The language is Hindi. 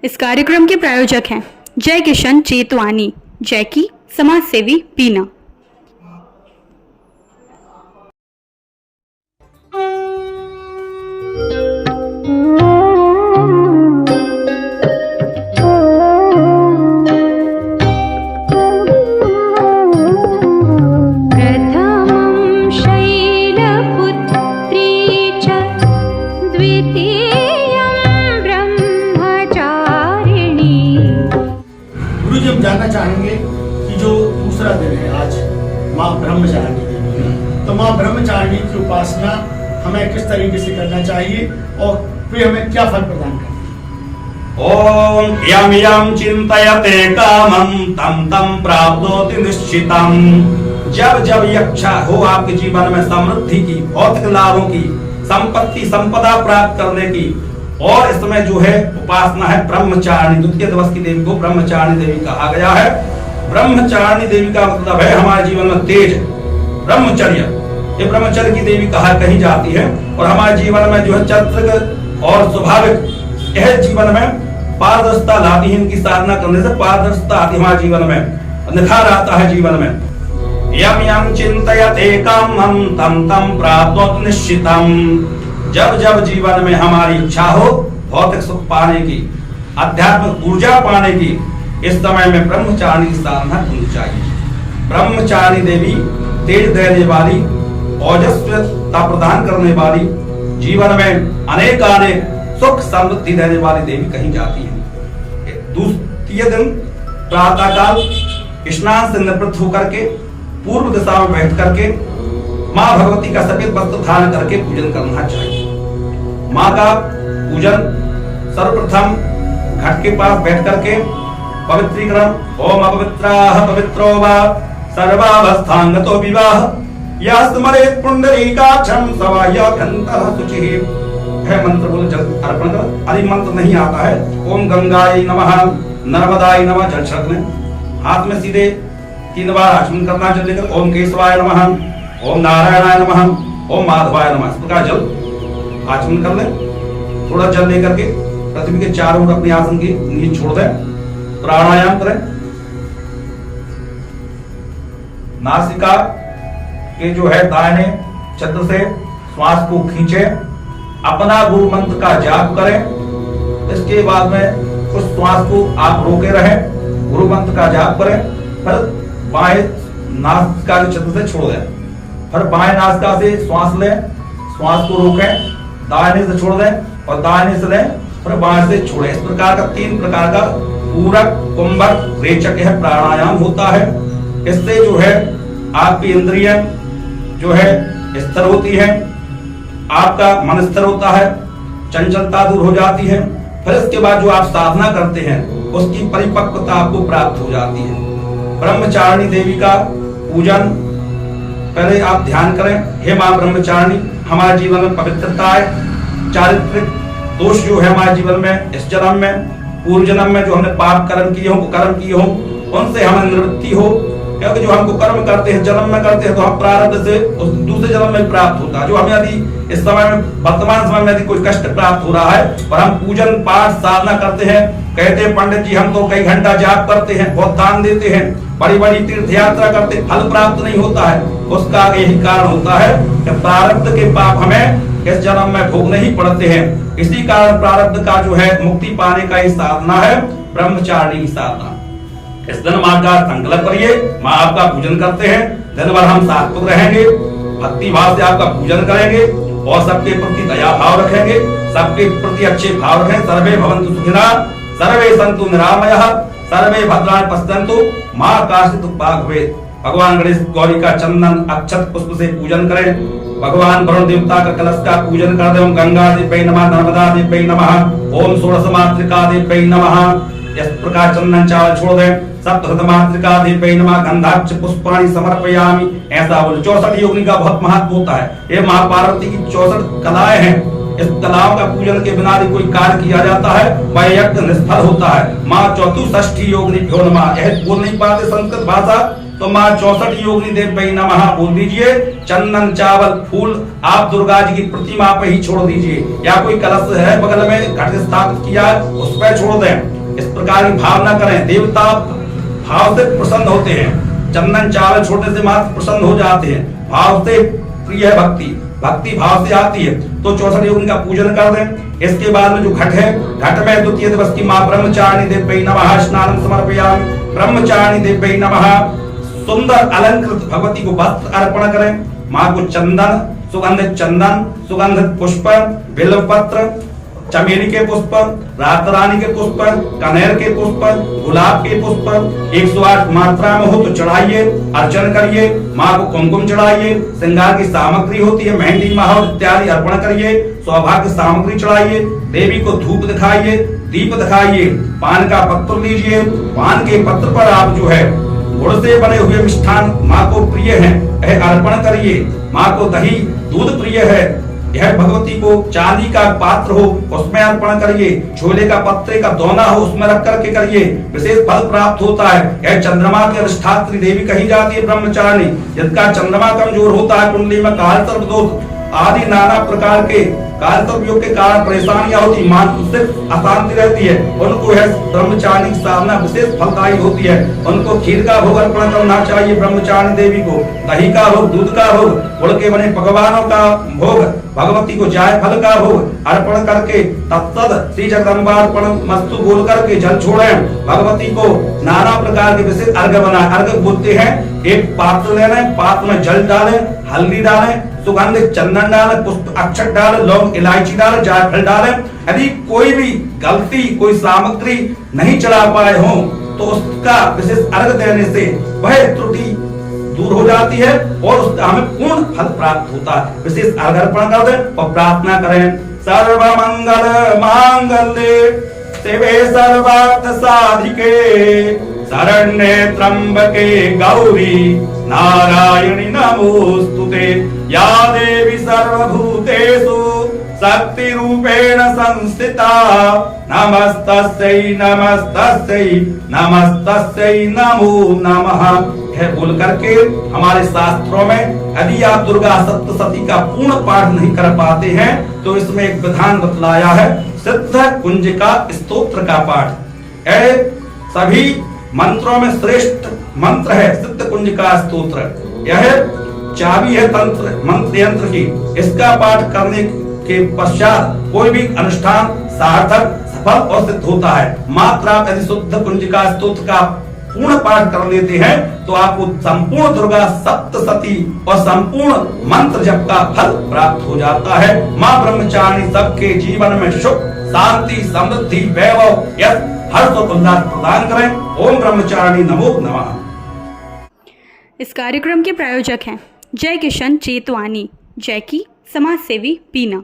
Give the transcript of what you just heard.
इस कार्यक्रम के प्रायोजक हैं जय किशन चेतवानी, जय की समाज सेवी बीना। हम जानना चाहेंगे कि जो दूसरा दिन है आज माँ ब्रह्मचारिणी देवी, तो माँ ब्रह्मचारिणी की उपासना हमें किस तरीके से करना चाहिए और फिर हमें क्या फल प्रदान करना। ओम यम यम चिंतयते कामं तम तम प्राप्नोति निश्चितम। जब जब इच्छा हो आपके जीवन में समृद्धि की, भौतिक लाभों की, संपत्ति संपदा प्राप्त करने की, और इस समय जो है उपासना है ब्रह्मचारिणी। द्वितीय दिवस की देवी को ब्रह्मचारिणी देवी कहा गया है। ब्रह्मचारिणी देवी का मतलब है हमारे जीवन में तेज, ब्रह्मचर्य। ये ब्रह्मचर्य की देवी कहा कही जाती है, और हमारे जीवन में जो है चरित्र और स्वाभाविक यह जीवन में पारदर्शिता लाती है। इनकी साधना करने से पारदर्शिता आती है हमारे जीवन में, निखार आता है जीवन में। यम यम चिंतयते कामं तम तम प्राप्नोति निश्चितम। जब जब जीवन में हमारी इच्छा हो भौतिक सुख पाने की, आध्यात्मिक ऊर्जा पाने की, इस समय में ब्रह्मचारिणी की साधना करनी चाहिए। ब्रह्मचारिणी देवी तेज देने वाली, ओजस्वता प्रदान करने वाली, जीवन में अनेक सुख समृद्धि देने वाली देवी कही जाती है। द्वितीय दिन प्रातः काल स्नान से निवृत्त होकर के पूर्व दिशा में बैठ करके माँ भगवती का सफेद वस्त्र धारण करके पूजन करना चाहिए। माँ का पूजन सर्वप्रथम घट के पास बैठ करके पवित्रीकरण, ओम अपवित्राः पवित्रो वा सर्वावस्थांगतो विवाह यस्मरेत् पुंडरीकाक्षं सवाह्यभ्यन्तरः शुचिः। है मंत्र बोले जल अर्पण कर। यदि मंत्र नहीं आता है ओम गंगाय नमः, नर्मदाय नमः जल छिड़कने, हाथ में सीधे 3 बार आचमन करना जल लेकर, ओम केशवाय नमः, ओम नारायणाय नमः, ओम माधवाय नमः, इस प्रकार जल आचमन कर ले। थोड़ा जल लेकर के पृथ्वी के चारों ओर अपने आसन की नीचे छोड़ दे। प्राणायाम करें। नासिका के जो है दाहिने छद्म से श्वास को खींचे, अपना गुरु मंत्र का जाप करें। इसके बाद में कुछ श्वास को आप रोके रहें, गुरु मंत्र का जाप करें। फिर बाएं नासिका के छद्म से छोड़ दें। फिर बाएं नासिका से श्वास लें, श्वास को रोकें, दाहिने से छोड़ दें और दाहिने से लें, फिर बाएं से छोड़ें। इस प्रकार का 3 प्रकार का पूरक, कुंभक, रेचक है प्राणायाम होता है। इससे जो है आपकी इंद्रियां जो है स्थिर होती है, आपका मन स्थिर होता है, चंचलता दूर हो जाती है। फिर इसके बाद जो आप साधना करते हैं उसकी परिपक्वता आपको प्राप्त हो जाती है। ब्रह्मचारिणी देवी का पूजन पहले आप ध्यान करें। हे माँ ब्रह्मचारिणी, हमारे जीवन में पवित्रता है, चारित्रिक दोष जो है हमारे जीवन में इस जन्म में, पूर्व जन्म में जो हमने पाप कर्म किए हो, कर्म किए हो, उनसे हमें निवृत्ति हो। क्योंकि जो हमको कर्म करते हैं जन्म में करते हैं तो हम प्रारब्ध से उस दूसरे जन्म में प्राप्त होता है। जो हमें यदि इस समय में वर्तमान समय में यदि कोई कष्ट प्राप्त हो रहा है और हम पूजन पाठ साधना करते हैं, कहते हैं पंडित जी हम तो कई घंटा जाप करते हैं, बहुत दान देते हैं, बड़ी बड़ी तीर्थ यात्रा करते हैं, फल प्राप्त नहीं होता है, उसका यही कारण होता है कि प्रारब्ध के पाप हमें इस जन्म में भोगने ही पड़ते हैं। इसी कारण प्रारब्ध का जो है मुक्ति पाने का ही साधना है ब्रह्मचारिणी की साधना। इस दिन माँ का संकल्प करिए, माँ आपका पूजन करते हैं, दिन भर हम सात्विक रहेंगे, भक्ति भाव से आपका पूजन करेंगे और सबके प्रति दया भाव रखेंगे, सबके प्रति अच्छे भाव रखें। सर्वे भवन्तु सुखिनः, सर्वे सन्तु निरामयः, सर्वे भद्राणि पश्यन्तु माँ काचित् उपद्रवः भवेत्। भगवान गणेश गौरी का चंदन अक्षत पुष्प से पूजन करें। भगवान वरुण देवता का कलश का पूजन कर दें। ओम गंगा देव्यै नमः, नर्मदा देव्यै नमः, ओम षोडश मातृका देव्यै नमः। इस प्रकार चंदन चावल छोड़ दें। सप्तशतमातृका देव्यै नमः, गंधाक्ष पुष्पाणि समर्पयामि। ऐसा बोले। 64 योगिनी का बहुत महत्व होता है। ये माँ पार्वती की 64 कलाएं हैं। इस कलाओं का पूजन के बिना यदि कोई कार्य किया जाता है वह यज्ञ निष्फल होता है। माँ 64 योगिनी नमः, यह बोल नहीं पाते संस्कृत भाषा तो माँ 64 योगिनी देव्यै नमः बोल दीजिए। चंदन चावल फूल आप दुर्गा जी की प्रतिमा पे ही छोड़ दीजिए, या कोई कलश है बगल में घट स्थापित किया उस पर छोड़ दें। इस प्रकार की भावना करें। देवता भाव से प्रसन्न होते हैं, चंदन चावल छोटे से मात्र प्रसन्न हो जाते हैं। भाव से प्रिय है भक्ति, भक्ति भाव से आती है। तो 64 योगिनी का पूजन कर दें। इसके बाद में जो घट है, घट में द्वितीय दिवस की मां ब्रह्मचारिणी देव्यै नमः स्नानं समर्पयामि। ब्रह्मचारिणी देव्यै नमः। सुंदर अलंकृत भगवती को वस्त्र अर्पण करें। मां को चंदन, सुगंधित पुष्प, बिल्वपत्र, चमेली के पुष्प, रात रानी के पुष्प, कनेर के पुष्प, गुलाब के पुष्प 108 मात्रा में हो तो चढ़ाइए, अर्चन करिए। माँ को कुमकुम चढ़ाइए। श्रृंगार की सामग्री होती है, मेहंदी महल इत्यादि अर्पण करिए। सौभाग्य सामग्री चढ़ाइए। देवी को धूप दिखाइए, दीप दिखाइए। पान का पत्र लीजिए। पान के पत्र पर आप जो है गुड़ से बने हुए मिष्ठान माँ को प्रिय है, यह अर्पण करिए। माँ को दही दूध प्रिय है, यह भगवती को चांदी का पात्र हो उसमें अर्पण करिए। छोले का पत्ते का दोना हो उसमें रख करके करिए, विशेष फल प्राप्त होता है। यह चंद्रमा की अधिष्ठात्री देवी कही जाती है ब्रह्मचारिणी। जिनका चंद्रमा कमजोर होता है, कुंडली में काल सर्प दोष आदि नाना प्रकार के काल सर्प योग के कारण परेशानियां होती, मानसिक अशांति रहती है, उनको यह ब्रह्मचारिणी की साधना विशेष फलदायी होती है। उनको खीर का भोग अर्पण करना चाहिए ब्रह्मचारिणी देवी को, दही का भोग, दूध का भोग, गुड़ के बने पकवानों का भोग, भगवती को जायफल का भोग अर्पण करके तत्सद श्री जगदम्बार्पण मस्तु बोल करके जल छोड़ें। भगवती को नाना प्रकार के विशेष अर्घ बनाए। अर्घ बोलते हैं, एक पात्र ले लें, पात्र में जल डालें, हल्दी डालें, सुगंधित चंदन डालें, पुष्प अक्षत डालें, लौंग इलायची डालें, जायफल डालें। यदि कोई भी गलती, कोई सामग्री नहीं चढ़ा पाए हो तो उसका विशेष अर्घ देने से वह त्रुटि दूर हो जाती है और उसका हमें पूर्ण फल प्राप्त होता है। विशेष अर्घ अर्पण कर दें और प्रार्थना करें। सर्व मंगल मांगल्ये शिवे सर्वार्थ साधिके शरण्ये त्र्यंबके गौरी नारायणी नमोस्तुते। या देवी सर्वभूतेषु शक्ति रूपेण संस्थिता नमस्तस्यै नमस्तस्यै नमस्तस्यै नमो नमः। यह बोल करके हमारे शास्त्रों में यदि आप दुर्गा सप्तशती का पूर्ण पाठ नहीं कर पाते हैं तो इसमें एक विधान बतलाया है, सिद्ध कुंजिका स्तोत्र का पाठ। यह सभी मंत्रों में श्रेष्ठ मंत्र है सिद्ध कुंजिका स्तोत्र। यह चाबी है तंत्र मंत्र यंत्र की। इसका पाठ करने के पश्चात कोई भी अनुष्ठान सार्थक, सफल और सिद्ध होता है। मात्र आप यदि शुद्ध कुंजिका स्तोत्र का पूर्ण पाठ कर लेते हैं तो आपको संपूर्ण दुर्गा सप्तशती और संपूर्ण मंत्र जप का फल प्राप्त हो जाता है। मां ब्रह्मचारिणी सबके जीवन में सुख, शांति, समृद्धि, वैभव, यश, हर्ष और उल्लास प्रदान करें। ओम ब्रह्मचारिणी नमो नमः। इस कार्यक्रम के प्रायोजक हैं जय किशन चेतवानी, जय की समाज सेवी बीना।